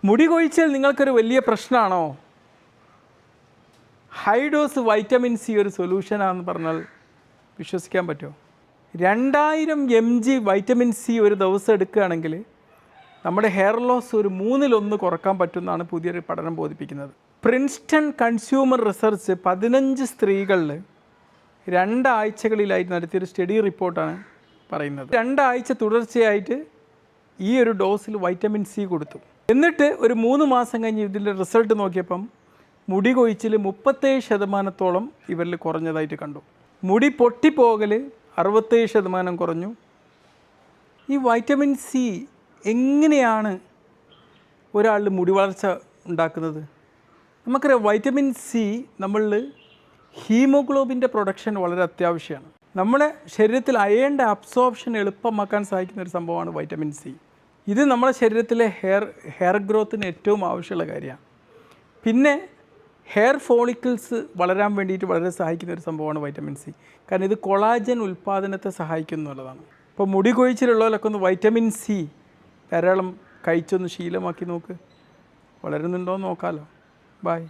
മുടി കൊഴിച്ചാൽ നിങ്ങൾക്കൊരു വലിയ പ്രശ്നമാണോ? ഹൈ ഡോസ് വൈറ്റമിൻ സി ഒരു സൊല്യൂഷനാണെന്ന് പറഞ്ഞാൽ വിശ്വസിക്കാൻ പറ്റുമോ? 2000 mg വൈറ്റമിൻ സി ഒരു ദിവസം എടുക്കുകയാണെങ്കിൽ നമ്മുടെ ഹെയർ ലോസ് ഒരു 1/3 കുറക്കാൻ പറ്റുമെന്നാണ് പുതിയൊരു പഠനം ബോധിപ്പിക്കുന്നത്. പ്രിൻസ്റ്റൺ കൺസ്യൂമർ റിസർച്ച് 15 സ്ത്രീകളിൽ 2 ആഴ്ചകളിലായിട്ട് നടത്തിയൊരു സ്റ്റഡി റിപ്പോർട്ടാണ് പറയുന്നത്. 2 ആഴ്ച തുടർച്ചയായിട്ട് ഈ ഒരു ഡോസിൽ വൈറ്റമിൻ സി കൊടുത്തു. എന്നിട്ട് ഒരു 3 മാസം കഴിഞ്ഞ് ഇതിൻ്റെ റിസൾട്ട് നോക്കിയപ്പം മുടി കൊഴിച്ചിൽ 37% ഇവരിൽ കുറഞ്ഞതായിട്ട് കണ്ടു. മുടി പൊട്ടിപ്പോകൽ 67% കുറഞ്ഞു. ഈ വൈറ്റമിൻ സി എങ്ങനെയാണ് ഒരാളിൽ മുടി വളർച്ച ഉണ്ടാക്കുന്നത്? നമുക്കറിയാം, വൈറ്റമിൻ സി നമ്മളിൽ ഹീമോഗ്ലോബിൻ്റെ പ്രൊഡക്ഷൻ വളരെ അത്യാവശ്യമാണ്. നമ്മുടെ ശരീരത്തിൽ അയേണിൻ്റെ അബ്സോർപ്ഷൻ എളുപ്പമാക്കാൻ സഹായിക്കുന്ന ഒരു സംഭവമാണ് വൈറ്റമിൻ സി. ഇത് നമ്മുടെ ശരീരത്തിലെ ഹെയർ ഗ്രോത്തിന് ഏറ്റവും ആവശ്യമുള്ള കാര്യമാണ്. പിന്നെ ഹെയർ ഫോളിക്കിൾസ് വളരാൻ വേണ്ടിയിട്ട് വളരെ സഹായിക്കുന്ന ഒരു സംഭവമാണ് വൈറ്റമിൻ സി. കാരണം ഇത് കൊളാജൻ ഉൽപ്പാദനത്തെ സഹായിക്കുന്നു എന്നുള്ളതാണ്. ഇപ്പോൾ മുടി കൊഴിച്ചിലുള്ളവരൊക്കെ ഒന്ന് വൈറ്റമിൻ സി ധാരാളം കഴിച്ചൊന്ന് ശീലമാക്കി നോക്ക്. വളരുന്നുണ്ടോ എന്ന് നോക്കാമല്ലോ. ബൈ.